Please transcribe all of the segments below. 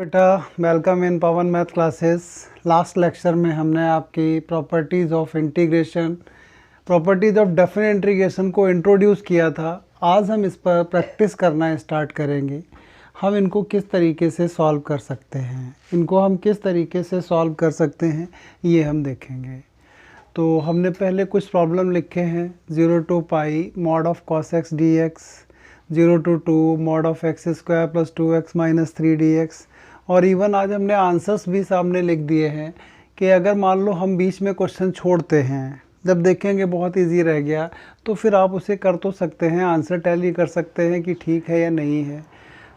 बेटा, welcome in Pawan math classes. Last lecture में हमने आपकी properties of integration, properties of definite integration को इंट्रोड्यूस किया था। आज हम इस पर प्रैक्टिस करना स्टार्ट करेंगे। हम इनको किस तरीके से सॉल्व कर सकते हैं, ये हम देखेंगे। तो हमने पहले कुछ प्रॉब्लम लिखे हैं। 0 to pi mod of cos x dx, 0 to 2 mod of x square plus 2x minus 3dx। और इवन आज हमने आंसर्स भी सामने लिख दिए हैं कि अगर मान लो हम बीच में क्वेश्चन छोड़ते हैं, जब देखेंगे बहुत इजी रह गया तो फिर आप उसे कर तो सकते हैं, आंसर टैली कर सकते हैं कि ठीक है या नहीं है।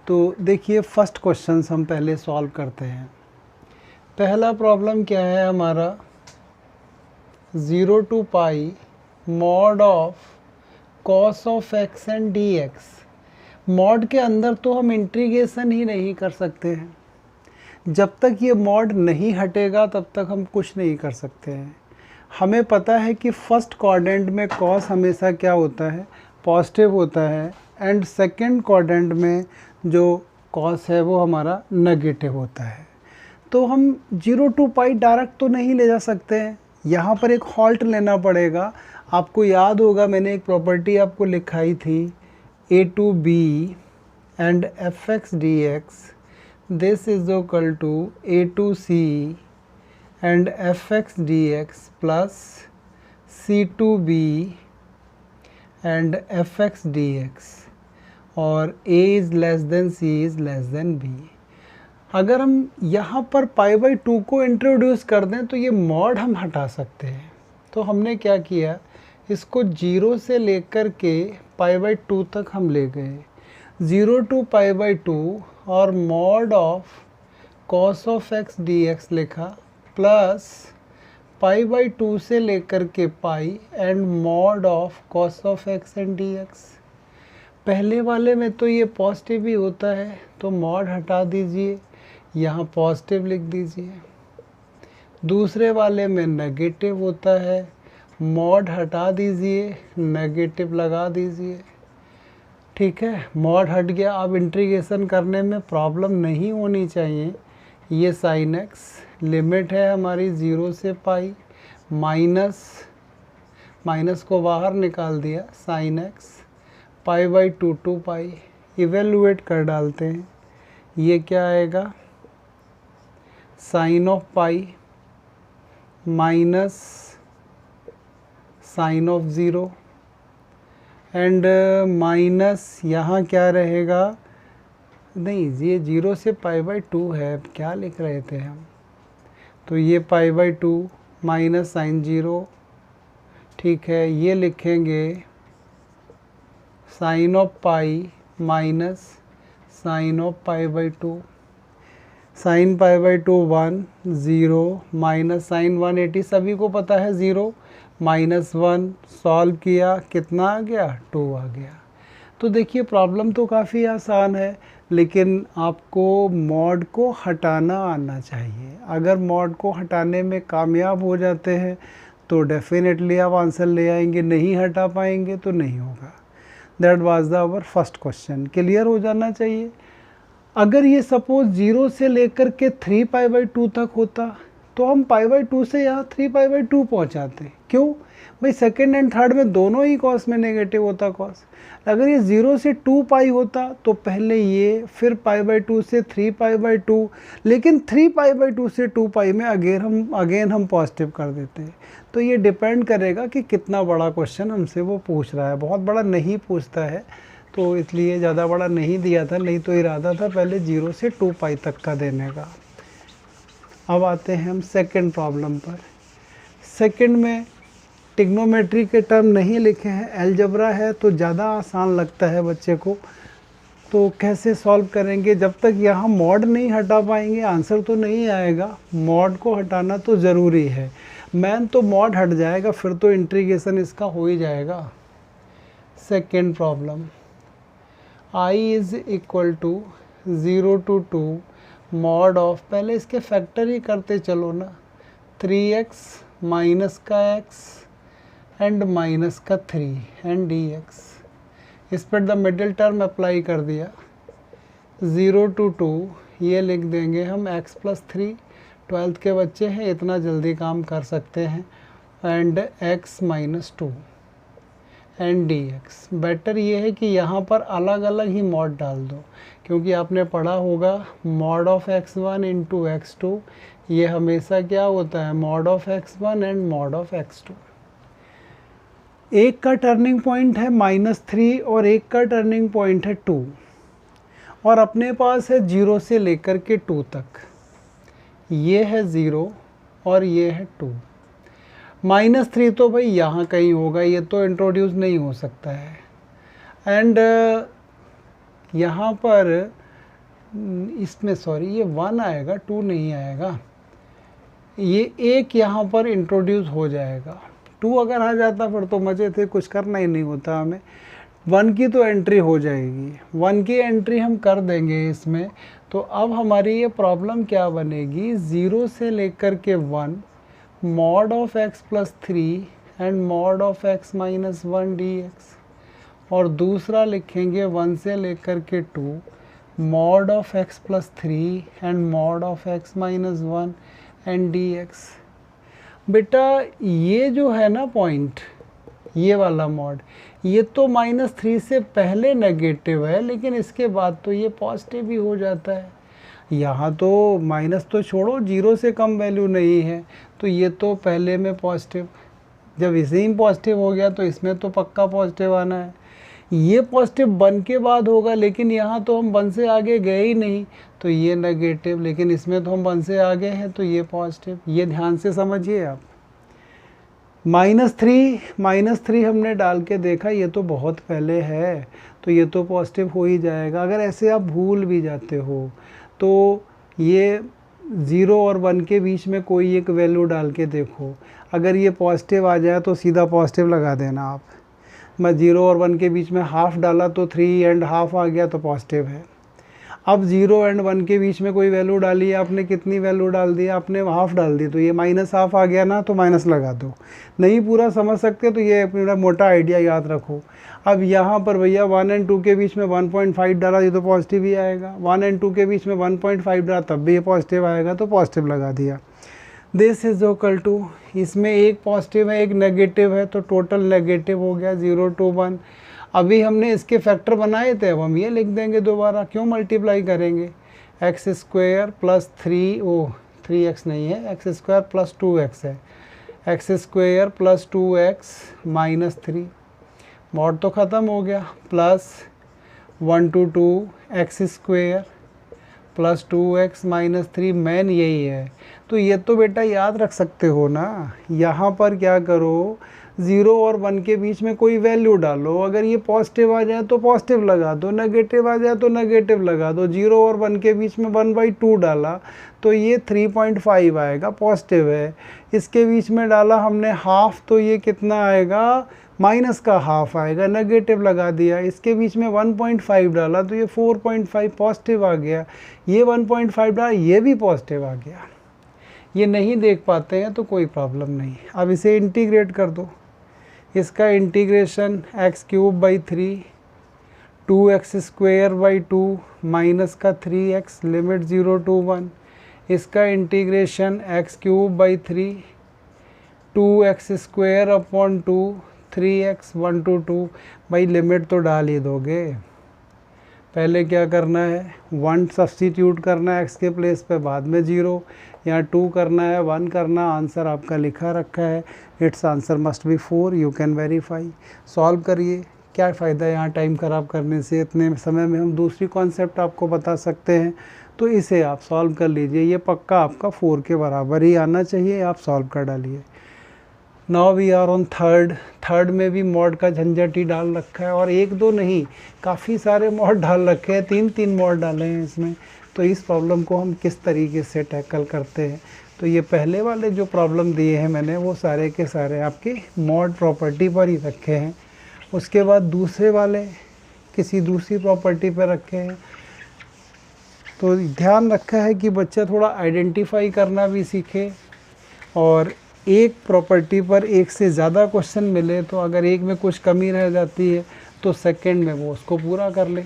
तो देखिए फर्स्ट क्वेश्चन हम पहले सॉल्व करते हैं। पहला प्रॉब्लम क्या है हमारा, 0 to pi mod of cos of x and dx। Mod के अंदर तो हम इंटीग्रेशन ही नहीं कर सकते हैं। जब तक ये मॉड नहीं हटेगा तब तक हम कुछ नहीं कर सकते हैं। हमें पता है कि फर्स्ट क्वाड्रेंट में cos हमेशा क्या होता है, पॉजिटिव होता है, एंड सेकंड क्वाड्रेंट में जो cos है वो हमारा नेगेटिव होता है। तो हम 0 to पाई डायरेक्ट तो नहीं ले जा सकते हैं, यहाँ पर एक हॉल्ट लेना पड़ेगा। आपको याद होगा मैंने एक प्रॉपर्टी आपको लिखाई थी, a to b and fx dx, this is equal to a to c and fx dx plus c to b and fx dx, और a is less than c is less than b। अगर हम यहाँ पर π/2 को introduce कर दें तो ये मॉड हम हटा सकते हैं। तो हमने क्या किया, इसको 0 से लेकर के π/2 तक हम ले गए। 0 to π/2 और mod of cos of x dx लिखा, प्लस π/2 से लेकर के pi and mod of cos of x and dx। पहले वाले में तो ये पॉजिटिव ही होता है तो मॉड हटा दीजिए, यहाँ पॉजिटिव लिख दीजिए। दूसरे वाले में नेगेटिव होता है, मॉड हटा दीजिए, नेगेटिव लगा दीजिए। ठीक है, मॉड हट गया। अब इंटीग्रेशन करने में प्रॉब्लम नहीं होनी चाहिए। ये साइन एक्स लिमिट है हमारी 0 से पाई, माइनस को बाहर निकाल दिया, sine x π/2 to pi. Evaluate कर डालते हैं, ये क्या आएगा, sine of pi minus sine of 0 and minus यहाँ क्या रहेगा, नहीं ये 0 से π/2 है, क्या लिख रहे थे हम, तो ये π/2 माइनस साइन 0। ठीक है, ये लिखेंगे sine of pi minus sine of π/2। Sine π/2 1 0 minus sine 180, सभी को पता है 0 माइनस 1। सॉल्व किया, कितना आ गया, 2 आ गया। तो देखिए प्रॉब्लम तो काफ़ी आसान है, लेकिन आपको मॉड को हटाना आना चाहिए। अगर मॉड को हटाने में कामयाब हो जाते हैं तो डेफिनेटली आप आंसर ले आएंगे, नहीं हटा पाएंगे तो नहीं होगा। That was the our first question. Clear हो जाना चाहिए। अगर ये सपोज 0 से लेकर के 3π/2 तक होता तो हम π/2 से यहाँ 3π/2 पहुँचाते। क्यों भाई, सेकेंड एंड थर्ड में दोनों ही कॉस में नेगेटिव होता कॉस। अगर ये 0 से 2 पाई होता तो पहले ये, फिर π/2 से 3π/2, लेकिन 3π/2 से 2 पाई में अगेन हम पॉजिटिव कर देते हैं। तो ये डिपेंड करेगा कि कितना बड़ा क्वेश्चन हमसे वो पूछ रहा है। बहुत बड़ा नहीं पूछता है तो इसलिए ज़्यादा बड़ा नहीं दिया था, नहीं तो इरादा था पहले 0 से 2 पाई तक का देने का। अब आते हैं हम सेकंड प्रॉब्लम पर। सेकंड में ट्रिग्नोमेट्री के टर्म नहीं लिखे हैं, अलजेब्रा है तो ज़्यादा आसान लगता है बच्चे को। तो कैसे सॉल्व करेंगे, जब तक यहाँ मॉड नहीं हटा पाएंगे आंसर तो नहीं आएगा। मॉड को हटाना तो ज़रूरी है। मैन तो मॉड हट जाएगा फिर तो इंटीग्रेशन इसका हो ही जाएगा। Second problem, I is equal to 0 to 2 mod of, पहले इसके फैक्टर ही करते चलो ना, 3x माइनस का x एंड माइनस का 3 एंड dx। इस पर द मिडिल टर्म अप्लाई कर दिया, 0 to 2 ये लिख देंगे हम x+3, 12th के बच्चे हैं, इतना जल्दी काम कर सकते हैं, and x-2 and dx। Better ये है कि यहाँ पर अलग अलग ही मॉड डाल दो, क्योंकि आपने पढ़ा होगा mod of x1 into x2, ये हमेशा क्या होता है, mod of x1 and mod of x2। एक का टर्निंग पॉइंट है -3 और एक का टर्निंग पॉइंट है 2, और अपने पास है 0 से लेकर के 2 तक। ये है 0 और ये है 2। -3 तो भाई यहाँ कहीं होगा, ये तो इंट्रोड्यूस नहीं हो सकता है। एंड यहाँ पर इसमें सॉरी ये 1 आएगा, 2 नहीं आएगा। ये एक यहाँ पर इंट्रोड्यूस हो जाएगा, 2 अगर आ जाता फिर तो मज़े थे, कुछ करना ही नहीं होता हमें। 1 की तो एंट्री हो जाएगी, 1 की एंट्री हम कर देंगे इसमें। तो अब हमारी ये प्रॉब्लम क्या बनेगी, 0 से लेकर के 1 mod of x+3 and mod of x-1 dx, और दूसरा लिखेंगे 1 से लेकर के 2 mod of x+3 and mod of x-1 and dx। बेटा ये जो है ना पॉइंट, ये वाला मॉड, ये तो -3 से पहले नेगेटिव है, लेकिन इसके बाद तो ये पॉजिटिव भी हो जाता है। यहाँ तो माइनस तो छोड़ो, 0 से कम वैल्यू नहीं है, तो ये तो पहले में पॉजिटिव, जब इसे ही पॉजिटिव हो गया तो इसमें तो पक्का पॉजिटिव आना है। ये पॉजिटिव 1 के बाद होगा, लेकिन यहाँ तो हम 1 से आगे गए ही नहीं, तो ये नेगेटिव, लेकिन इसमें तो हम 1 से आगे हैं तो ये पॉजिटिव। ये ध्यान से समझिए आप। -3 हमने डाल के देखा, ये तो बहुत पहले है, तो ये तो पॉजिटिव हो ही जाएगा। अगर ऐसे आप भूल भी जाते हो तो ये 0 और 1 के बीच में कोई एक वैल्यू डाल के देखो, अगर ये पॉजिटिव आ जाए तो सीधा पॉजिटिव लगा देना आप। मैं 0 और 1 के बीच में हाफ डाला तो 3 एंड हाफ आ गया तो पॉजिटिव है। अब 0 एंड 1 के बीच में कोई वैल्यू डाली है आपने, कितनी वैल्यू डाल दी आपने, हाफ डाल दी, तो ये -हाफ आ गया ना, तो माइनस लगा दो। नहीं पूरा समझ सकते तो ये पूरा मोटा आइडिया याद रखो। अब यहाँ पर भैया 1 एंड 2 के बीच में 1.5 डाला, ये तो पॉजिटिव ही आएगा। 1 एंड 2 के बीच में 1.5 डाला, तब भी ये पॉजिटिव आएगा, तो पॉजिटिव लगा दिया। दिस इज इक्वल टू, इसमें एक पॉजिटिव है एक नेगेटिव है, तो टोटल नेगेटिव हो गया 0 to 1। अभी हमने इसके फैक्टर बनाए थे, अब हम ये लिख देंगे दोबारा, क्यों मल्टीप्लाई करेंगे, x² + 3, 3x नहीं है, x² + 2x है, x² + 2x - 3, मॉड तो ख़त्म हो गया, plus 1 to 2 x² + 2x - 3, main यही है। तो ये तो बेटा याद रख सकते हो ना। यहाँ पर क्या करो, 0 और 1 के बीच में कोई वैल्यू डालो, अगर ये पॉजिटिव आ जाए तो पॉजिटिव लगा दो, नेगेटिव आ जाए तो नेगेटिव लगा दो। 0 और 1 के बीच में 1/2 डाला तो ये 3.5 आएगा, पॉजिटिव है। इसके बीच में डाला हमने हाफ, तो ये कितना आएगा, माइनस का हाफ आएगा, नेगेटिव लगा दिया। इसके बीच में 1.5 डाला तो ये 4.5 पॉजिटिव आ गया। ये 1.5 डाला, ये भी पॉजिटिव आ गया। ये नहीं देख पाते हैं तो कोई प्रॉब्लम नहीं। अब इसे इंटीग्रेट कर दो, इसका इंटीग्रेशन x³ 2x² 2 माइनस का 3x लिमिट 0 to 1, इसका integration x³ 3 2x² 2 3x 1 to 2। भाई लिमिट तो डाल ही दोगे, पहले क्या करना है, 1 सब्स्टिट्यूट करना है x के प्लेस पे, बाद में 0, यहाँ 2 करना है, 1 करना, आंसर आपका लिखा रखा है, it's answer must be 4। You can verify. Solve करिए, क्या फ़ायदा है यहाँ टाइम ख़राब करने से, इतने समय में हम दूसरी कॉन्सेप्ट आपको बता सकते हैं। तो इसे आप सॉल्व कर लीजिए, ये पक्का आपका 4 के बराबर ही आना चाहिए, आप सॉल्व कर डालिए। Now we are on third में भी मॉड का झंझट ही डाल रखा है, और 1-2 नहीं, काफ़ी सारे मॉड डाल रखे हैं, 3 मॉड डाले हैं इसमें। तो इस प्रॉब्लम को हम किस तरीके से टैकल करते हैं, तो ये पहले वाले जो प्रॉब्लम दिए हैं मैंने, वो सारे के सारे आपके मॉड प्रॉपर्टी पर ही रखे हैं। उसके बाद दूसरे वाले किसी दूसरी प्रॉपर्टी पर रखे हैं। तो ध्यान रखा है कि बच्चा थोड़ा आइडेंटिफाई करना भी सीखे, और एक प्रॉपर्टी पर एक से ज़्यादा क्वेश्चन मिले तो अगर एक में कुछ कमी रह जाती है तो सेकंड में वो उसको पूरा कर ले।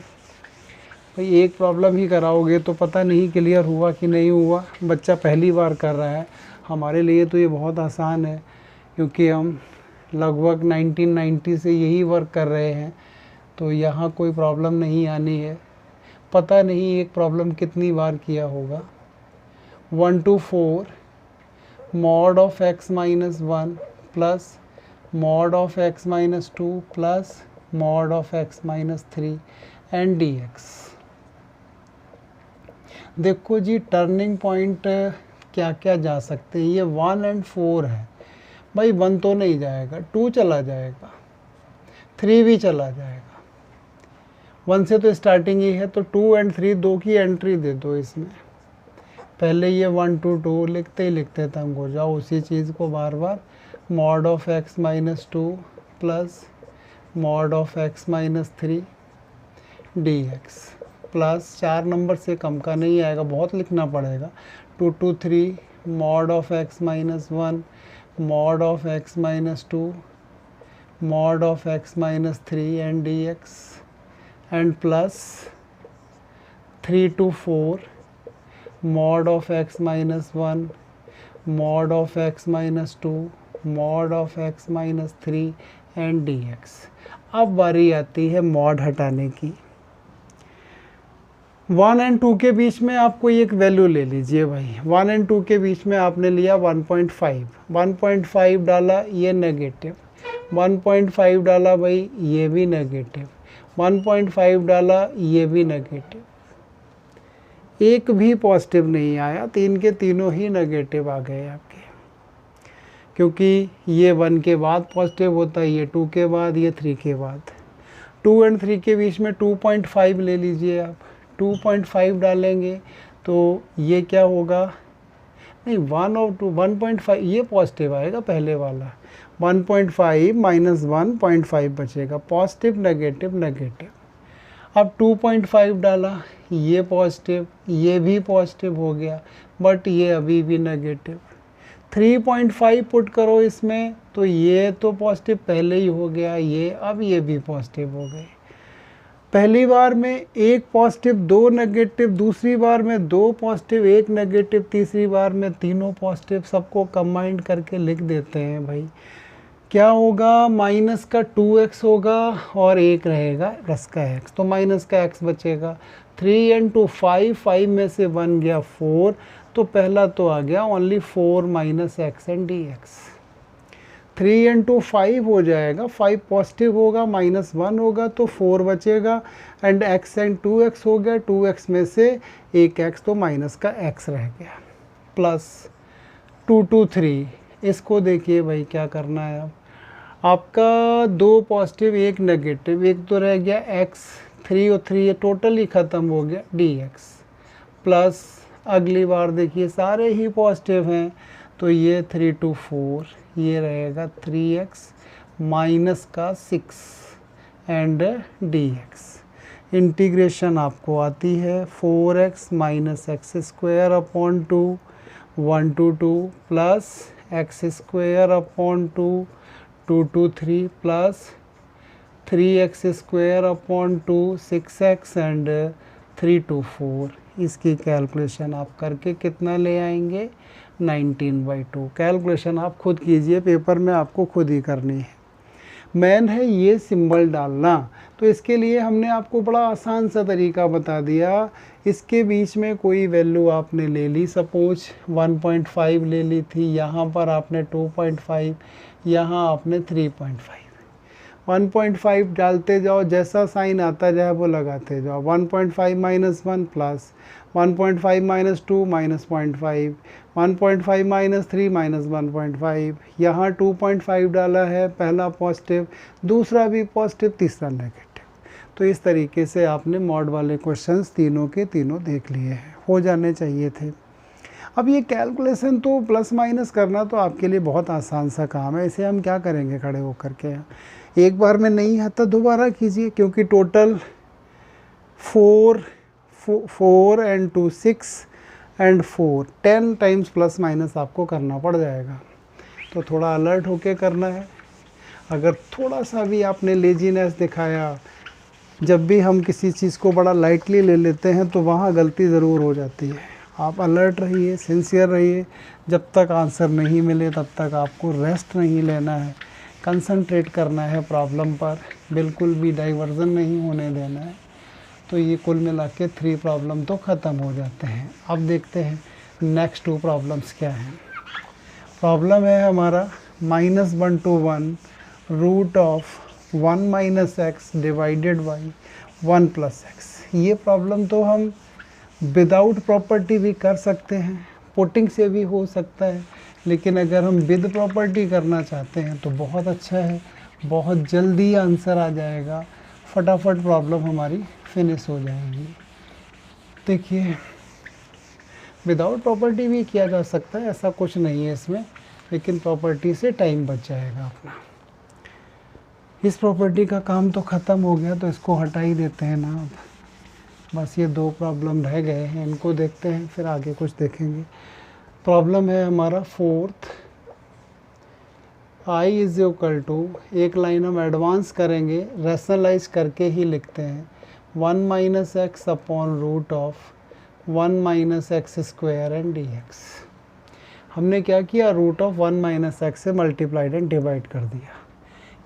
भाई एक प्रॉब्लम ही कराओगे तो पता नहीं क्लियर हुआ कि नहीं हुआ। बच्चा पहली बार कर रहा है, हमारे लिए तो ये बहुत आसान है क्योंकि हम लगभग 1990 से यही वर्क कर रहे हैं, तो यहाँ कोई प्रॉब्लम नहीं आनी है। पता नहीं एक प्रॉब्लम कितनी बार किया होगा। 1 to 4 mod of x minus 1 plus mod of x minus 2 plus mod of x minus 3 and dx। देखो जी टर्निंग पॉइंट क्या क्या जा सकते हैं। ये 1 and 4 है भाई, 1 तो नहीं जाएगा, 2 चला जाएगा, 3 भी चला जाएगा। 1 से तो स्टार्टिंग ही है, तो 2 and 3 दो की एंट्री दे दो इसमें। पहले ये 1 to 2 लिखते ही लिखते तंग हो जाओ उसी चीज़ को बार बार। Mod of x minus 2 plus mod of x minus 3 dx plus 4 number से कम का नहीं आएगा, बहुत लिखना पड़ेगा। 2 to 3 mod of x minus 1 mod of x minus 2 mod of x minus 3 and dx and plus 3 to 4 mod of x minus 1 mod of x minus 2 mod of x minus 3 and dx। अब बारी आती है mod हटाने की। 1 and 2 के बीच में आप कोई एक वैल्यू ले लीजिए भाई। 1 and 2 के बीच में आपने लिया 1.5, 1.5 डाला, ये नेगेटिव, 1.5 डाला भाई, ये भी नेगेटिव, 1.5 डाला, ये भी नेगेटिव, एक भी पॉजिटिव नहीं आया, तीन के तीनों ही नेगेटिव आ गए आपके। क्योंकि ये 1 के बाद पॉजिटिव होता है, ये 2 के बाद, ये 3 के बाद। 2 and 3 के बीच में 2.5 ले लीजिए आप। 2.5 डालेंगे तो ये क्या होगा, नहीं 1 और 2, 1.5 ये पॉजिटिव आएगा पहले वाला। 1.5 माइनस 1.5 बचेगा, पॉजिटिव नेगेटिव नेगेटिव। अब 2.5 डाला, ये पॉजिटिव, ये भी पॉजिटिव हो गया, बट ये अभी भी नेगेटिव। 3.5 पुट करो इसमें तो ये तो पॉजिटिव पहले ही हो गया, ये अब ये भी पॉजिटिव हो गए। पहली बार में एक पॉजिटिव दो नेगेटिव, दूसरी बार में 2 पॉजिटिव 1 नेगेटिव, तीसरी बार में तीनों पॉजिटिव। सबको कंबाइंड करके लिख देते हैं भाई। क्या होगा, माइनस का 2x होगा और एक रहेगा प्लस का x, तो माइनस का x बचेगा। 3 and 2 5, 5 में से 1 गया 4, तो पहला तो आ गया only 4 minus x and dx। 3 and 2 5 हो जाएगा, 5 पॉजिटिव होगा, माइनस 1 होगा तो 4 बचेगा, एंड x एंड 2x हो गया, 2x में से एक x, तो माइनस का x रह गया, प्लस 2 to 3। इसको देखिए भाई क्या करना है। अब आपका 2 पॉजिटिव 1 नेगेटिव, एक तो रह गया x, 3 और 3 ये टोटल ही ख़त्म हो गया, dx प्लस अगली बार देखिए सारे ही पॉजिटिव हैं, तो ये 3 to 4 ये रहेगा 3x माइनस का 6 एंड dx। इंटीग्रेशन आपको आती है 4x minus x square upon 2 1 to 2 plus x square upon 2 2 to 3 plus 3x square upon 2 6x and 3 to 4। इसकी कैलकुलेशन आप करके कितना ले आएंगे, 19/2। कैलकुलेशन आप खुद कीजिए, पेपर में आपको खुद ही करनी है। मेन है ये सिंबल डालना, तो इसके लिए हमने आपको बड़ा आसान सा तरीका बता दिया। इसके बीच में कोई वैल्यू आपने ले ली, सपोज 1.5 ले ली थी, यहाँ पर आपने 2.5, यहाँ आपने 3.5। 1.5 डालते जाओ, जैसा साइन आता जाए वो लगाते जाओ। 1.5 minus 1 plus 1.5 minus 2 minus 0.5, 1.5 minus 3 minus 1.5। यहाँ 2.5 डाला है, पहला पॉजिटिव, दूसरा भी पॉजिटिव, तीसरा नेगेटिव। तो इस तरीके से आपने मॉड वाले क्वेश्चंस तीनों के तीनों देख लिए हैं, हो जाने चाहिए थे। अब ये कैलकुलेशन तो प्लस माइनस करना तो आपके लिए बहुत आसान सा काम है। इसे हम क्या करेंगे खड़े होकर के, एक बार में नहीं आता दोबारा कीजिए, क्योंकि total 4 and 2 6 and 4 10 times plus minus आपको करना पड़ जाएगा। तो थोड़ा अलर्ट होके करना है। अगर थोड़ा सा भी आपने लेजीनेस दिखाया, जब भी हम किसी चीज़ को बड़ा लाइटली ले लेते हैं तो वहाँ गलती ज़रूर हो जाती है। आप अलर्ट रहिए, सिंसियर रहिए, जब तक आंसर नहीं मिले तब तक आपको रेस्ट नहीं लेना है, कंसंट्रेट करना है प्रॉब्लम पर, बिल्कुल भी डाइवर्जन नहीं होने देना है। तो ये कुल मिला के 3 प्रॉब्लम तो ख़त्म हो जाते हैं। अब देखते हैं नेक्स्ट 2 प्रॉब्लम्स क्या हैं। प्रॉब्लम है हमारा -1 to 1 root of 1 minus x divided by 1 plus x. ये प्रॉब्लम तो हम विदाउट प्रॉपर्टी भी कर सकते हैं, पुटिंग से भी हो सकता है, लेकिन अगर हम विद प्रॉपर्टी करना चाहते हैं तो बहुत अच्छा है, बहुत जल्दी आंसर आ जाएगा, फटाफट प्रॉब्लम हमारी फिनिश हो जाएगी। देखिए विदाउट प्रॉपर्टी भी किया जा सकता है, ऐसा कुछ नहीं है इसमें, लेकिन प्रॉपर्टी से टाइम बच जाएगा अपना। इस प्रॉपर्टी का काम तो ख़त्म हो गया, तो इसको हटा ही देते हैं ना। अब बस ये 2 प्रॉब्लम रह गए हैं, इनको देखते हैं फिर आगे कुछ देखेंगे। प्रॉब्लम है हमारा 4th, i is equal to, एक लाइन हम एडवांस करेंगे, रैशनलाइज करके ही लिखते हैं, 1 minus x upon root of 1 minus x square and dx। हमने क्या किया, रूट ऑफ 1 माइनस एक्स से मल्टीप्लाइड एंड डिवाइड कर दिया।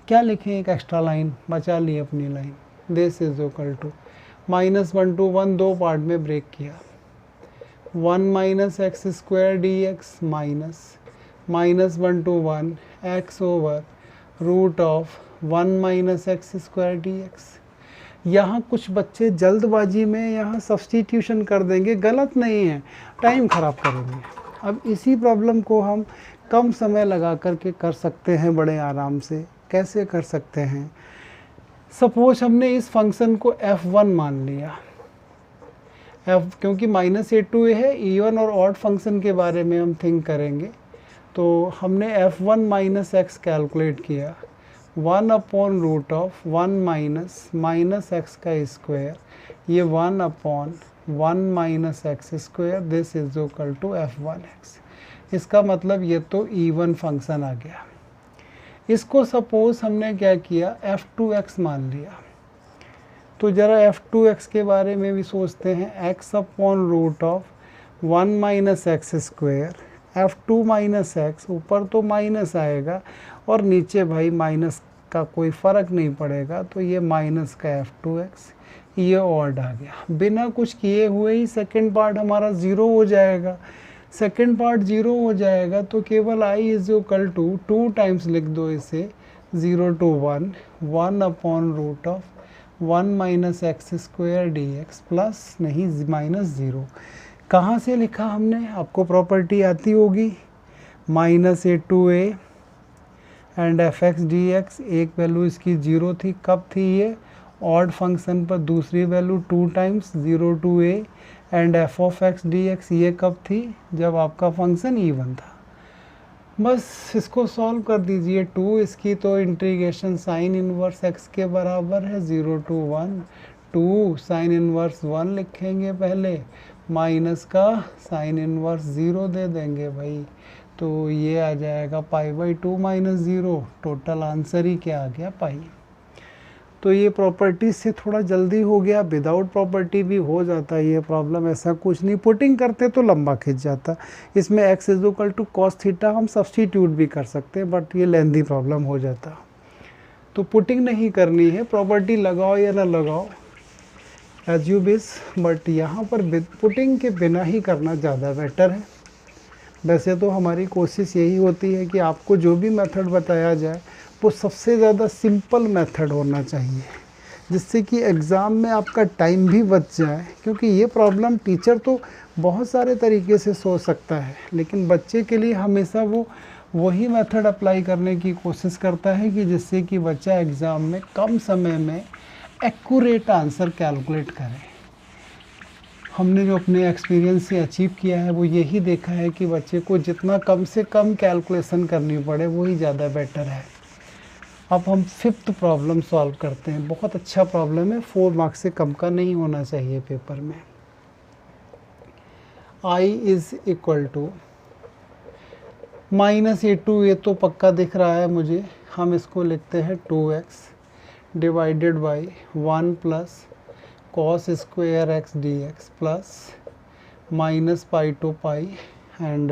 क्या लिखें, एक एक्स्ट्रा लाइन बचा ली अपनी line, this is equal to -1 to 1 2 part में ब्रेक किया, 1 minus x square dx minus -1 to 1 x over root of 1 minus x square dx। यहाँ कुछ बच्चे जल्दबाजी में यहाँ सब्स्टिट्यूशन कर देंगे, गलत नहीं है, टाइम ख़राब करेंगे। अब इसी प्रॉब्लम को हम कम समय लगा करके कर सकते हैं बड़े आराम से। कैसे कर सकते हैं, सपोज हमने इस फंक्शन को f1 मान लिया, f क्योंकि -a to a है, इवन और ऑड फंक्शन के बारे में हम थिंक करेंगे, तो हमने f1 माइनस एक्स कैलकुलेट किया, 1 upon root of 1 minus x का स्क्वायर, ये 1 upon 1 minus x square, this is equal to f1x। इसका मतलब ये तो इवन फंक्शन आ गया। इसको सपोज हमने क्या किया, f2x मान लिया, तो ज़रा f2x के बारे में भी सोचते हैं, x upon root of 1 minus x square, f2 minus x, ऊपर तो माइनस आएगा और नीचे भाई माइनस का कोई फ़र्क नहीं पड़ेगा, तो ये माइनस का f2x, ये ऑड आ गया। बिना कुछ किए हुए ही सेकंड पार्ट हमारा 0 हो जाएगा। सेकंड पार्ट 0 हो जाएगा तो केवल i is equal to 2 times लिख दो इसे, 0 to 1 1 upon root of 1 minus x square dx plus नहीं -0। कहाँ से लिखा हमने, आपको प्रॉपर्टी आती होगी, -a to a and fx dx, एक वैल्यू इसकी 0 थी, कब थी ये, ऑड फंक्शन पर दूसरी value 2 times 0 to a and f of x dx, ये कब थी, जब आपका फंक्शन इवन था। बस इसको सॉल्व कर दीजिए, 2 इसकी तो इंटीग्रेशन साइन इनवर्स x के बराबर है, 0 to 1, 2 साइन इनवर्स 1 लिखेंगे पहले, माइनस का साइन इनवर्स 0 दे देंगे भाई, तो ये आ जाएगा π/2 माइनस 0, टोटल आंसर ही क्या आ गया, पाई। तो ये प्रॉपर्टी से थोड़ा जल्दी हो गया, विदाउट प्रॉपर्टी भी हो जाता है ये प्रॉब्लम, ऐसा कुछ नहीं, पुटिंग करते तो लंबा खिंच जाता। इसमें x is equal to cos theta हम सब्सटीट्यूट भी कर सकते हैं, बट ये लेंथी प्रॉब्लम हो जाता। तो पुटिंग नहीं करनी है, प्रॉपर्टी लगाओ या ना लगाओ एज यू विश, बट यहाँ पर पुटिंग के बिना ही करना ज़्यादा बेटर है। वैसे तो हमारी कोशिश यही होती है कि आपको जो भी मेथड बताया जाए वो सबसे ज़्यादा सिंपल मेथड होना चाहिए, जिससे कि एग्ज़ाम में आपका टाइम भी बच जाए, क्योंकि ये प्रॉब्लम टीचर तो बहुत सारे तरीके से सोच सकता है, लेकिन बच्चे के लिए हमेशा वो वही मेथड अप्लाई करने की कोशिश करता है कि जिससे कि बच्चा एग्ज़ाम में कम समय में एक्यूरेट आंसर कैलकुलेट करे। हमने जो अपने एक्सपीरियंस से अचीव किया है वो यही देखा है कि बच्चे को जितना कम से कम कैलकुलेशन करनी पड़े वही ज़्यादा बेटर है। अब हम 5th प्रॉब्लम सॉल्व करते हैं। बहुत अच्छा प्रॉब्लम है, 4 मार्क्स से कम का नहीं होना चाहिए पेपर में। i is equal to -a to a तो पक्का दिख रहा है मुझे, हम इसको लिखते हैं 2x divided by 1 plus cos square x d x plus minus pi to pi and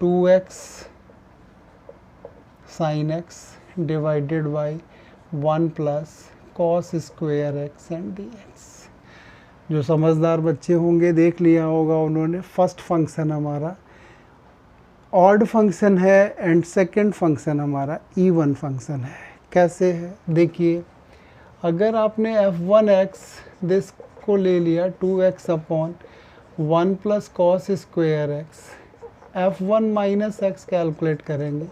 2x sine x divided by 1 plus cos square x and d x. जो समझदार बच्चे होंगे देख लिया होगा उन्होंने, फर्स्ट फंक्शन हमारा ऑड फंक्शन है एंड सेकंड फंक्शन हमारा इवन फंक्शन है। कैसे है देखिए, अगर आपने f1x दिस को ले लिया 2x upon 1 plus cos square x, f1 minus x calculate करेंगे।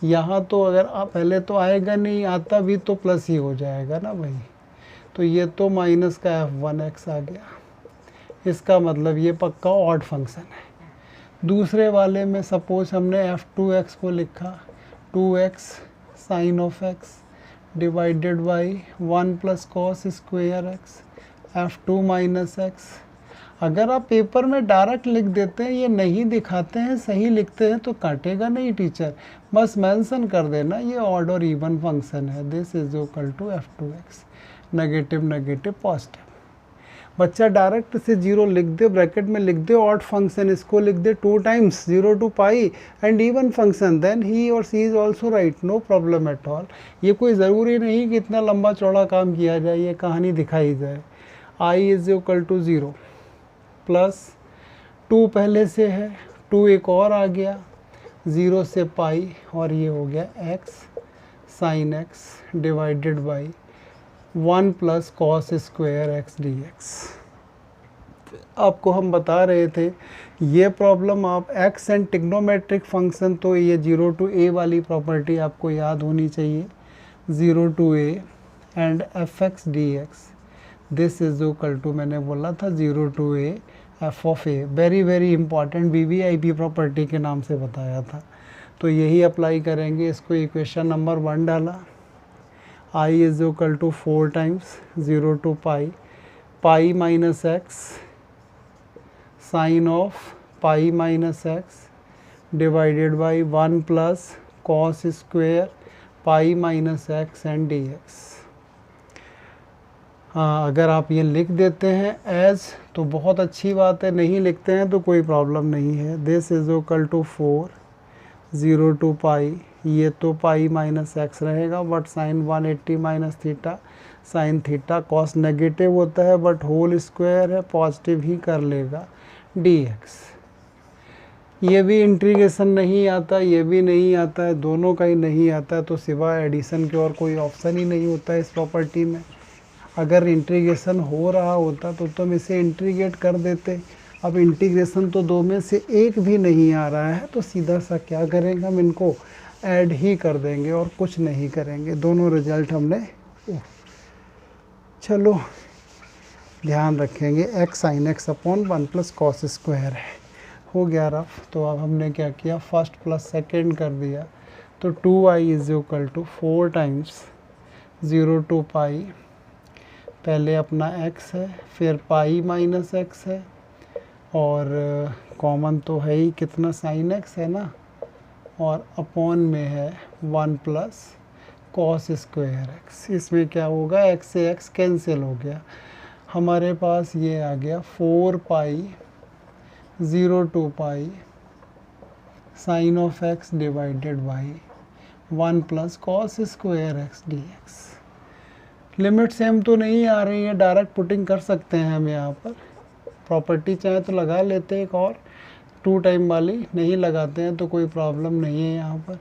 यहाँ तो अगर आप पहले तो आएगा नहीं, आता भी तो प्लस ही हो जाएगा ना भाई, तो ये तो माइनस का f1x आ गया। इसका मतलब ये पक्का ऑड फंक्शन है। दूसरे वाले में सपोज हमने f2x को लिखा 2x sine of x divided by 1 plus cos square x f2 minus x. अगर आप पेपर में डायरेक्ट लिख देते हैं, ये नहीं दिखाते हैं, सही लिखते हैं तो काटेगा नहीं टीचर, बस मेंशन कर देना ये ऑड और इवन फंक्शन है। This is equal to f2x, negative negative positive. बच्चा डायरेक्ट से 0 लिख दे, ब्रैकेट में लिख दे ऑड फंक्शन, इसको लिख दे 2 times 0 to pi and even function, then ही और C is also right, no problem at all. ये कोई ज़रूरी नहीं कि इतना लंबा चौड़ा काम किया जाए, ये कहानी दिखाई जाए। I is equal to 0 plus 2 पहले से है, 2 एक और आ गया 0 से पाई और ये हो गया x sign x divided by 1 plus cos square x d x. आपको हम बता रहे थे ये प्रॉब्लम आप x एंड टिग्नोमेट्रिक फंक्शन, तो ये 0 टू a वाली प्रॉपर्टी आपको याद होनी चाहिए। 0 to a and f x d x this is equal to, मैंने बोला था 0 टू a एफ of a, very very important VVIP property के नाम से बताया था। तो यही अप्लाई करेंगे, इसको इक्वेशन नंबर 1 डाला, I is equal to 4 times 0 to pi, pi minus x sine of pi minus x divided by 1 plus cos square pi minus x and d x. हाँ, अगर आप ये लिख देते हैं एज तो बहुत अच्छी बात है, नहीं लिखते हैं तो कोई प्रॉब्लम नहीं है। This is equal to 4 0 to pi, ये तो पाई माइनस एक्स रहेगा but sine 180 minus theta sine theta, cos negative होता है बट होल स्क्वायर है, पॉजिटिव ही कर लेगा डी एक्स। ये भी इंटीग्रेशन नहीं आता, ये भी नहीं आता है, दोनों का ही नहीं आता है, तो सिवाय एडिशन के और कोई ऑप्शन ही नहीं होता है इस प्रॉपर्टी में। अगर इंटीग्रेशन हो रहा होता तो तुम इसे इंटीग्रेट कर देते। अब इंटीग्रेशन तो दो में से एक भी नहीं आ रहा है, तो सीधा सा क्या करेंगे हम, इनको ऐड ही कर देंगे और कुछ नहीं करेंगे। दोनों रिजल्ट हमने चलो ध्यान रखेंगे, x sine x upon 1 plus cos square है, हो गया रफ। तो अब हमने क्या किया, फर्स्ट प्लस सेकेंड कर दिया, तो 2i is equal to 4 times 0 to pi, पहले अपना x है, फिर पाई माइनस एक्स है और कॉमन तो है ही, कितना साइन एक्स है ना, और अपॉन में है 1 प्लस कॉस स्क्वायर एक्स। इसमें क्या होगा, x से x कैंसिल हो गया, हमारे पास ये आ गया 4 pi 0 to pi sine of x divided by 1 plus cos square x d x. Limit same तो नहीं आ रही है, डायरेक्ट पुटिंग कर सकते हैं हम यहाँ पर, प्रॉपर्टी चाहे तो लगा लेते हैं एक और 2 टाइम वाली, नहीं लगाते हैं तो कोई प्रॉब्लम नहीं है। यहाँ पर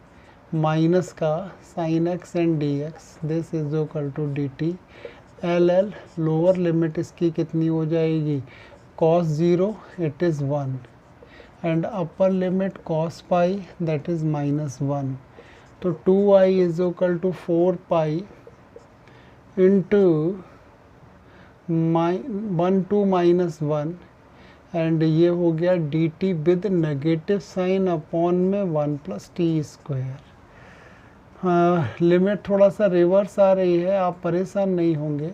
माइनस का sine x and d x, this is equal to d t l l, lower limit इसकी कितनी हो जाएगी, cos 0 it is 1 and upper limit cos pi that is -1। तो 2i is equal to 4 pi into 1 to -1 and ये हो गया d t with negative sine upon में 1 plus T square. Limit थोड़ा सा रिवर्स आ रही है, आप परेशान नहीं होंगे,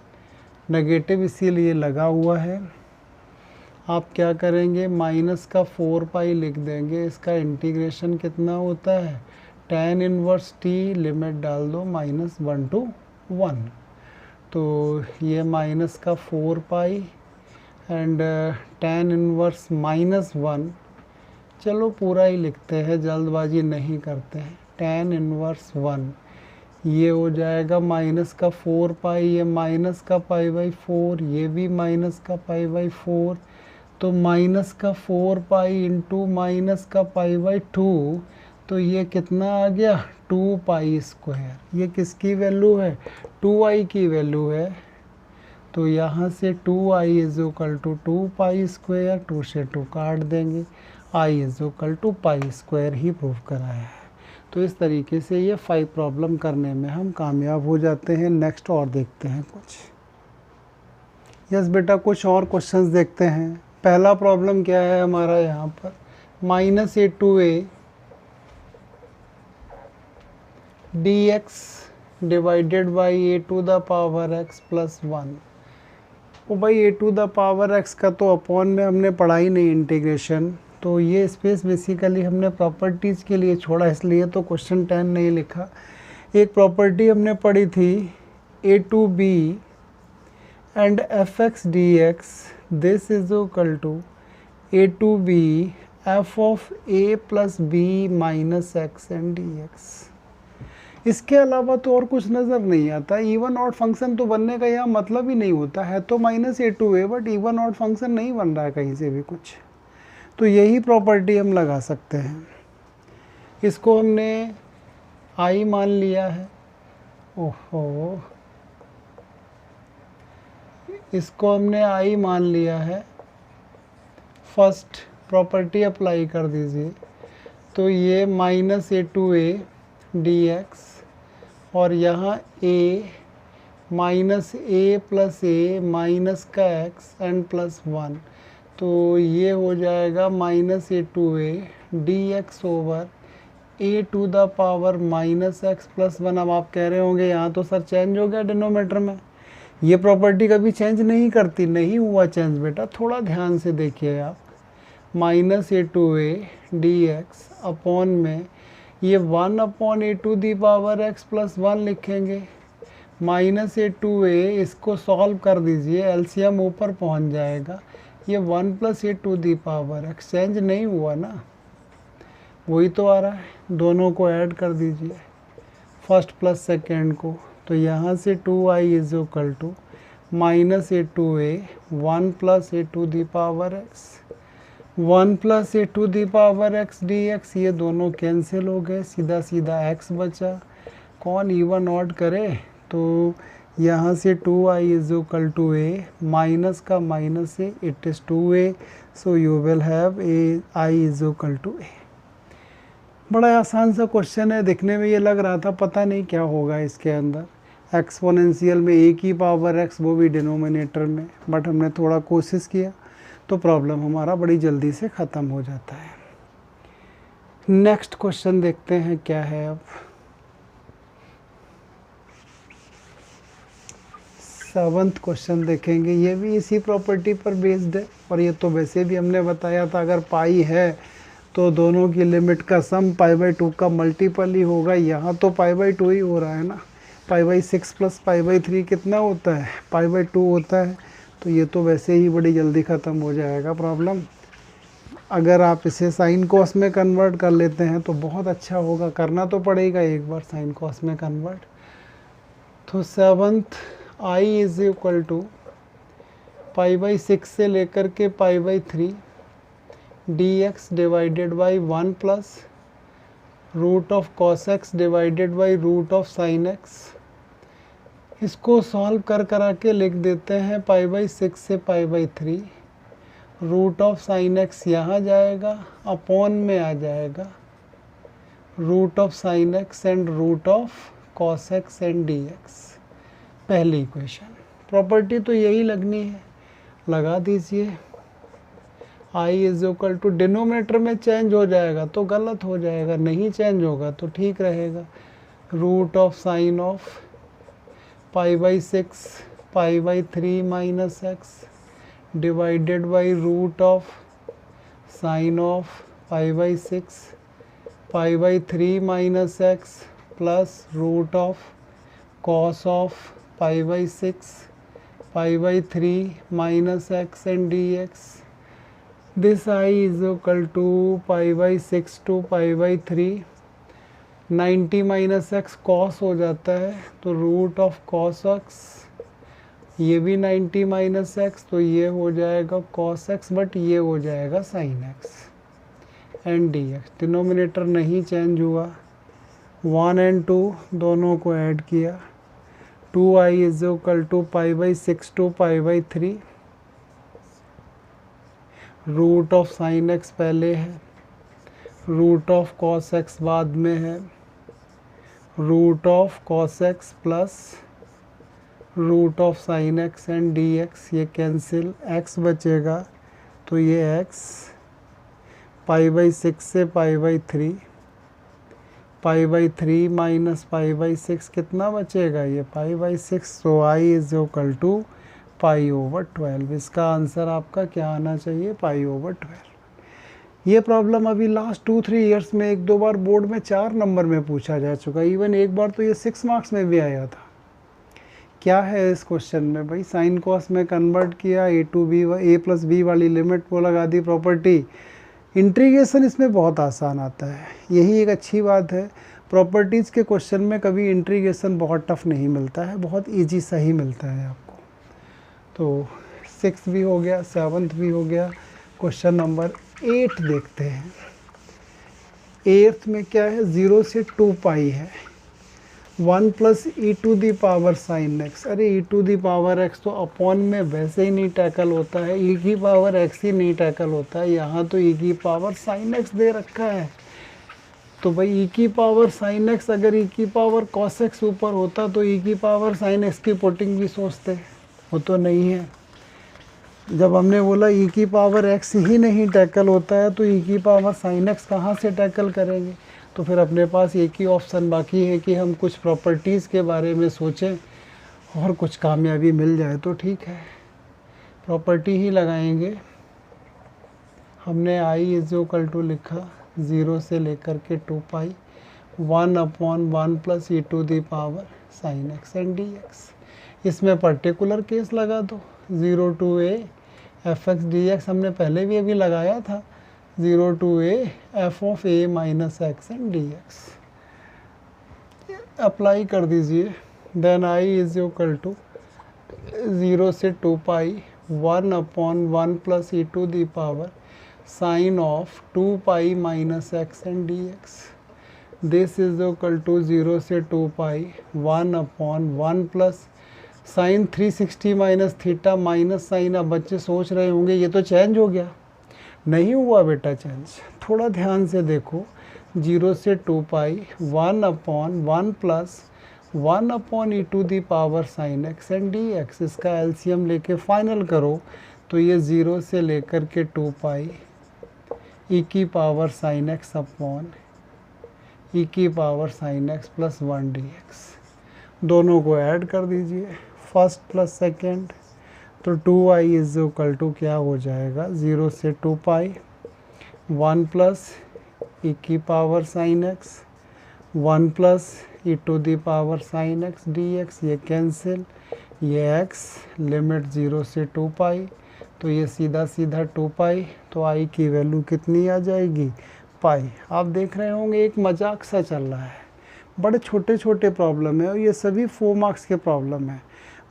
नेगेटिव इसीलिए लगा हुआ है। आप क्या करेंगे, माइनस का 4 पाई लिख देंगे, इसका इंटीग्रेशन कितना होता है tan इनवर्स टी, लिमिट डाल दो -1 to 1। तो ये माइनस का 4 पाई एंड tan इनवर्स -1, चलो पूरा ही लिखते हैं, जल्दबाजी नहीं करते हैं। tan इनवर्स 1 ये हो जाएगा माइनस का 4 पाई, ये माइनस का π/4, ये भी माइनस का π/4, तो माइनस का 4 पाई इंटू माइनस का π/2, तो ये कितना आ गया 2 पाई स्क्वायर। ये किसकी वैल्यू है 2i की वैल्यू है, तो यहाँ से 2i is equal to 2 pi square, 2 से 2 काट देंगे, i is equal to pi square ही प्रूव कराया है। तो इस तरीके से ये 5 प्रॉब्लम करने में हम कामयाब हो जाते हैं। नेक्स्ट और देखते हैं कुछ। यस बेटा, कुछ और क्वेश्चंस देखते हैं। पहला प्रॉब्लम क्या है हमारा यहाँ पर, -a2a dx divided by a to the power x plus 1। तो भाई a to the power x का तो अपॉन में हमने पढ़ा ही नहीं इंटीग्रेशन, तो ये स्पेस बेसिकली हमने प्रॉपर्टीज़ के लिए छोड़ा, इसलिए तो क्वेश्चन 10 नहीं लिखा। एक प्रॉपर्टी हमने पढ़ी थी a2b and fx dx, this is equal to a2b f of a plus b minus x and dx। इसके अलावा तो और कुछ नज़र नहीं आता। इवन ऑड फंक्शन तो बनने का यहाँ मतलब ही नहीं होता है, तो -a2a, but even odd function नहीं बन रहा है कहीं से भी कुछ, तो यही प्रॉपर्टी हम लगा सकते हैं। इसको हमने i मान लिया है, ओहो, इसको हमने i मान लिया है। फर्स्ट प्रॉपर्टी अप्लाई कर दीजिए, तो ये -a2a dx और यहाँ a minus a plus a minus का x एंड प्लस 1, तो ये हो जाएगा -a2a dx over a to the power minus x plus 1। अब आप कह रहे होंगे यहाँ तो सर चेंज हो गया डिनोमीटर में, ये प्रॉपर्टी कभी चेंज नहीं करती। नहीं हुआ चेंज बेटा, थोड़ा ध्यान से देखिए आप। -a2a dx अपॉन में ये 1 upon a to the power x plus 1 लिखेंगे, -a2a, इसको सॉल्व कर दीजिए, एलसीएम ऊपर पहुंच जाएगा, ये 1 plus a to the power x, change नहीं हुआ ना, वही तो आ रहा है। दोनों को ऐड कर दीजिए, फर्स्ट प्लस सेकेंड को, तो यहाँ से 2i is equal to -a2a 1 plus a to the power x 1 plus a to the power x dx, ये दोनों कैंसिल हो गए, सीधा सीधा x बचा। कौन इवन ऑड करे, तो यहाँ से 2i is equal to a, minus का minus a, it is 2a, so you will have i is equal to a। बड़ा आसान सा क्वेश्चन है, दिखने में ये लग रहा था पता नहीं क्या होगा इसके अंदर, एक्सपोनेंशियल में a की पावर x, वो भी डिनोमिनेटर में, बट हमने थोड़ा कोशिश किया तो प्रॉब्लम हमारा बड़ी जल्दी से ख़त्म हो जाता है। नेक्स्ट क्वेश्चन देखते हैं क्या है। अब 7th क्वेश्चन देखेंगे, ये भी इसी प्रॉपर्टी पर बेस्ड है, और ये तो वैसे भी हमने बताया था अगर पाई है तो दोनों की लिमिट का सम π/2 का मल्टीपल ही होगा। यहाँ तो π/2 ही हो रहा है ना, π/6 प्लस π/3 कितना होता है, π/2 होता है, तो ये तो वैसे ही बड़ी जल्दी ख़त्म हो जाएगा प्रॉब्लम। अगर आप इसे साइन कॉस में कन्वर्ट कर लेते हैं तो बहुत अच्छा होगा, करना तो पड़ेगा एक बार साइन कॉस में कन्वर्ट। तो 7th i is equal to π/6 से लेकर के π/3 dx divided by 1 plus root of cos x divided by root of sine x. इसको सॉल्व करा के लिख देते हैं π/6 से π/3, रूट ऑफ साइन एक्स यहाँ जाएगा, अपॉन में आ जाएगा root of sine x and root of cos x and dx। पहली इक्वेशन, प्रॉपर्टी तो यही लगनी है, लगा दीजिए। i is equal to, denominator में चेंज हो जाएगा तो गलत हो जाएगा, नहीं चेंज होगा तो ठीक रहेगा, root of sine of π/6 π/3 minus x divided by root of sine of π/6 π/3 minus x plus root of cos of pi/6 pi/3 minus x and dx. This I is equal to pi/6 to pi/3. 90 minus x cos हो जाता है तो root of cos x, ये भी 90 minus x तो ये हो जाएगा कॉस एक्स, बट ये हो जाएगा sine x and d x. Denominator नहीं चेंज हुआ. 1 and 2 दोनों को ऐड किया. 2i is equal to pi/6 to pi/3. Root of sine x पहले है, रूट ऑफ कॉस एक्स बाद में है. Root of cos x plus root of sine x and d x, ये कैंसिल. एक्स बचेगा तो ये एक्स pi/6 से pi/3. pi/3 माइनस pi/6 कितना बचेगा, ये pi/6. तो i is equal to pi/12. इसका आंसर आपका क्या आना चाहिए, pi/12. ये प्रॉब्लम अभी लास्ट 2-3 ईयर्स में 1-2 बार बोर्ड में 4 नंबर में पूछा जा चुका. इवन एक बार तो ये 6 मार्क्स में भी आया था. क्या है इस क्वेश्चन में भाई, साइन कॉस में कन्वर्ट किया, a+b वाली लिमिट को लगा दी प्रॉपर्टी. इंटीग्रेशन इसमें बहुत आसान आता है, यही एक अच्छी बात है. प्रॉपर्टीज़ के क्वेश्चन में कभी इंटीग्रेशन बहुत टफ नहीं मिलता है, बहुत ईजी सा ही मिलता है आपको. तो 6 भी हो गया, 7 भी हो गया. क्वेश्चन नंबर 8 देखते हैं. 8th में क्या है, 0 से 2 पाई है. 1 plus e to the power sine x. अरे e to the power x तो अपॉन में वैसे ही नहीं टैकल होता है, ई की पावर एक्स ही नहीं टैकल होता है. यहाँ तो ई की पावर साइन एक्स दे रखा है, तो भाई ई की पावर साइन एक्स, अगर ई की पावर कॉस एक्स ऊपर होता तो ई की पावर साइन एक्स की पुटिंग भी सोचते, वो तो नहीं है. जब हमने बोला ई की पावर एक्स ही नहीं टैकल होता है तो ई की पावर साइन एक्स कहाँ से टैकल करेंगे. तो फिर अपने पास एक ही ऑप्शन बाकी है कि हम कुछ प्रॉपर्टीज़ के बारे में सोचें और कुछ कामयाबी मिल जाए तो ठीक है. प्रॉपर्टी ही लगाएंगे. हमने i इज इक्वल टू लिखा 0 से लेकर के 2 pi 1/1 plus e to the power sine x and d x. इसमें पर्टिकुलर केस लगा दो, 0 to a fx dx हमने पहले भी अभी लगाया था. 0 to a f of a minus x and d x apply कर दीजिए. Then i is equal to 0 से 2 pi 1/1 plus e to the power sine of 2 pi minus x and d x. This is equal to 0 से 2 pi 1/1 plus sine 360 minus theta minus sine. अब बच्चे सोच रहे होंगे ये तो चेंज हो गया. नहीं हुआ बेटा चेंज, थोड़ा ध्यान से देखो. 0 से 2 pi 1/1 plus 1/e to the power sine x and d x. इसका एलसीएम लेके फाइनल करो तो ये 0 से लेकर के 2 पाई ई की पावर साइन एक्स अपॉन ई की power sine x plus 1 D x. दोनों को ऐड कर दीजिए, फर्स्ट प्लस सेकेंड. तो 2i इज इक्वल टू क्या हो जाएगा, 0 से 2 पाई 1 प्लस ई की power sine x 1 plus e to the power sine x d x. ये कैंसिल, ये x लिमिट 0 से 2 पाई तो ये सीधा सीधा 2 पाई. तो i की वैल्यू कितनी आ जाएगी, पाई. आप देख रहे होंगे एक मजाक सा चल रहा है, बड़े छोटे छोटे प्रॉब्लम है और ये सभी 4 मार्क्स के प्रॉब्लम है.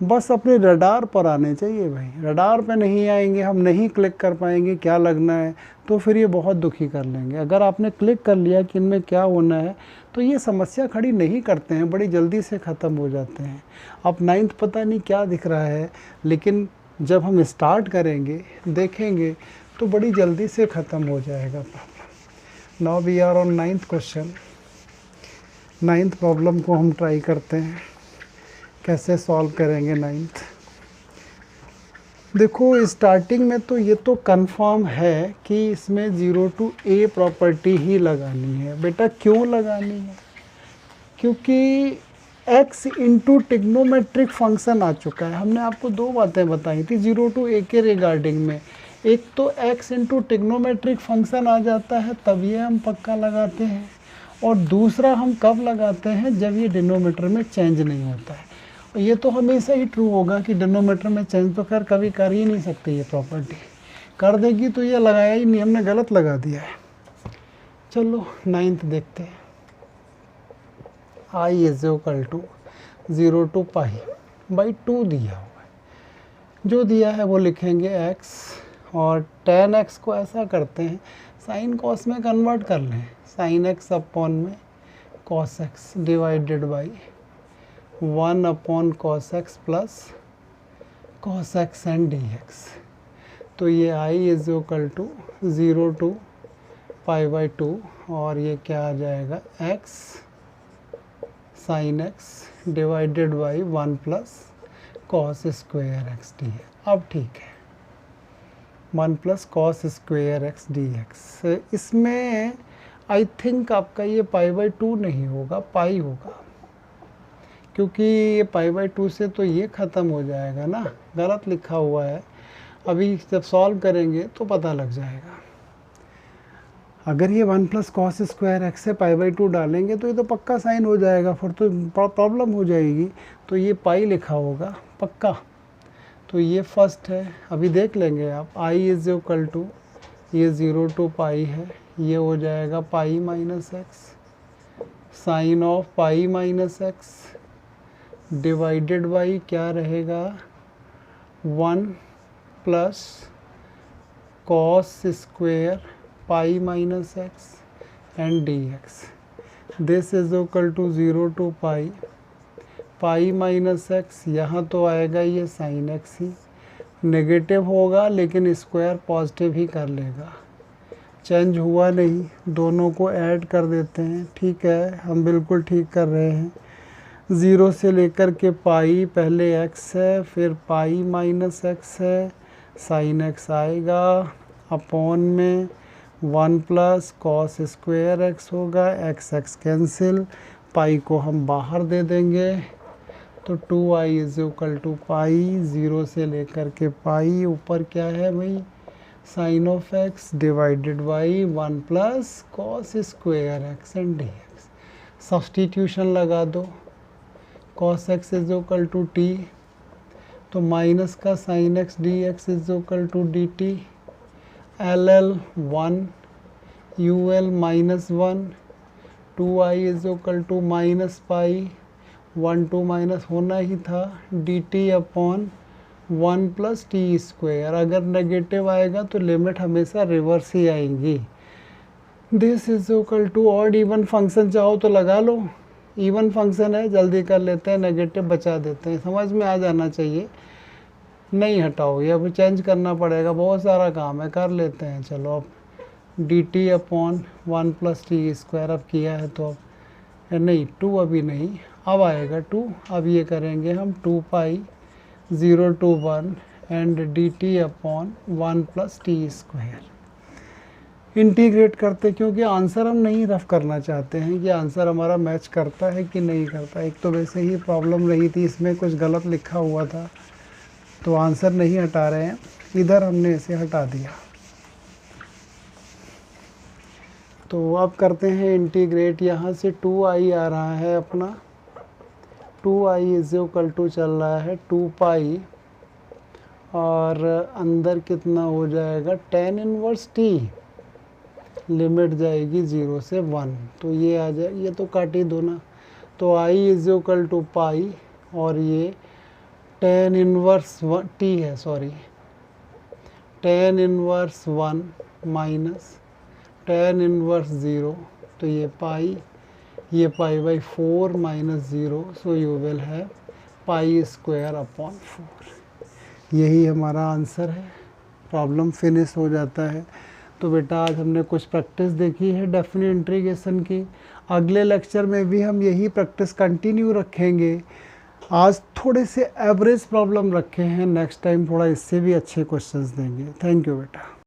बस अपने रडार पर आने चाहिए भाई. रडार पे नहीं आएंगे, हम नहीं क्लिक कर पाएंगे क्या लगना है, तो फिर ये बहुत दुखी कर लेंगे. अगर आपने क्लिक कर लिया कि इनमें क्या होना है तो ये समस्या खड़ी नहीं करते हैं, बड़ी जल्दी से ख़त्म हो जाते हैं. अब 9th पता नहीं क्या दिख रहा है, लेकिन जब हम स्टार्ट करेंगे देखेंगे तो बड़ी जल्दी से ख़त्म हो जाएगा problem. Now we are on 9th question. 9th problem को हम ट्राई करते हैं कैसे सॉल्व करेंगे. 9th देखो, स्टार्टिंग में तो ये तो कंफर्म है कि इसमें 0 to a प्रॉपर्टी ही लगानी है. बेटा क्यों लगानी है, क्योंकि x इंटू टिग्नोमेट्रिक फंक्शन आ चुका है. हमने आपको 2 बातें बताई थी 0 to a के रिगार्डिंग में. एक तो x इंटू टिग्नोमेट्रिक फंक्शन आ जाता है तब ये हम पक्का लगाते हैं, और दूसरा हम कब लगाते हैं, जब ये डिनोमीटर में चेंज नहीं होता है. ये तो हमेशा ही ट्रू होगा कि डिनोमीटर में चेंज तो खैर कभी कर ही नहीं सकती ये प्रॉपर्टी, कर देगी तो ये लगाया ही नहीं, हमने गलत लगा दिया है। चलो 9th देखते हैं। I is equal to 0 to π/2 दिया हुआ है, जो दिया है वो लिखेंगे x, और tan x को ऐसा करते हैं साइन कॉस में कन्वर्ट कर लें, साइन x अपॉन में cos x divided by 1 upon cos x plus cos x and dx। तो ये I is equal to 0 to π/2, और ये क्या आ जाएगा x sine x divided by 1 plus cos square x d. अब ठीक है, 1 plus cos square x d x. इसमें आई थिंक आपका ये π/2 नहीं होगा, पाई होगा, क्योंकि ये π/2 से तो ये ख़त्म हो जाएगा ना, गलत लिखा हुआ है। अभी जब सॉल्व करेंगे तो पता लग जाएगा। अगर ये 1 प्लस कॉस स्क्वायर एक्स से π/2 डालेंगे तो ये तो पक्का साइन हो जाएगा, फिर तो प्रॉब्लम हो जाएगी। तो ये पाई लिखा होगा पक्का, तो ये फर्स्ट है। अभी देख लेंगे आप, I इज इक्वल टू ये 0 to π है, ये हो जाएगा pi minus x sine of pi minus x divided by क्या रहेगा 1 plus cos square pi minus x and d x. This is equal to 0 to π, pi minus x, यहाँ तो आएगा ये साइन एक्स ही, नेगेटिव होगा लेकिन स्क्वायर पॉजिटिव ही कर लेगा, चेंज हुआ नहीं। दोनों को ऐड कर देते हैं, ठीक है, हम बिल्कुल ठीक कर रहे हैं। 0 से लेकर के पाई, पहले x है फिर पाई माइनस एक्स है, साइन एक्स आएगा अपॉन में 1 प्लस कॉस स्क्वेयर एक्स होगा, एक्स एक्स कैंसिल, पाई को हम बाहर दे देंगे, तो 2i इज इक्वल टू पाई, 0 से लेकर के पाई, ऊपर क्या है भाई sine of x divided by 1 plus cos square x and d x. Substitution लगा दो, cos x is equal to t, तो माइनस का sine x d x is equal to d t, LL 1 UL minus 1, 2i is equal to minus pi, 1 2 minus होना ही था, dt upon 1 plus t square. अगर negative आएगा तो limit हमेशा reverse ही आएंगी। This is equal to odd even function चाहो तो लगा लो, इवन फंक्शन है, जल्दी कर लेते हैं, नेगेटिव बचा देते हैं, समझ में आ जाना चाहिए। नहीं हटाओ, ये अभी चेंज करना पड़ेगा, बहुत सारा काम है, कर लेते हैं। चलो अब dt upon 1 plus T square अब किया है तो अब नहीं 2 अभी नहीं, अब आएगा 2। अब ये करेंगे हम 2 पाई 0 to 1 and dt upon 1 plus T square. Integrate करते, क्योंकि आंसर हम नहीं रफ करना चाहते हैं कि आंसर हमारा मैच करता है कि नहीं करता। एक तो वैसे ही प्रॉब्लम रही थी, इसमें कुछ गलत लिखा हुआ था तो आंसर नहीं हटा रहे हैं, इधर हमने इसे हटा दिया। तो अब करते हैं इंटीग्रेट, यहाँ से 2i आ रहा है अपना, 2i इज इक्वल टू चल रहा है 2 पाई, और अंदर कितना हो जाएगा tan इनवर्स t, लिमिट जाएगी 0 से 1, तो ये आ जाए, ये तो काट ही दो ना, तो i इज इक्वल टू पाई, और ये tan इनवर्स t है, sorry tan inverse 1 minus tan inverse 0, तो ये pi by 4 minus 0, so you will है पाई स्क्वायर अपॉन 4। यही हमारा आंसर है, प्रॉब्लम फिनिश हो जाता है। तो बेटा आज हमने कुछ प्रैक्टिस देखी है डेफिनेट इंटीग्रेशन की, अगले लेक्चर में भी हम यही प्रैक्टिस कंटिन्यू रखेंगे। आज थोड़े से एवरेज प्रॉब्लम रखे हैं, नेक्स्ट टाइम थोड़ा इससे भी अच्छे क्वेश्चंस देंगे। थैंक यू बेटा।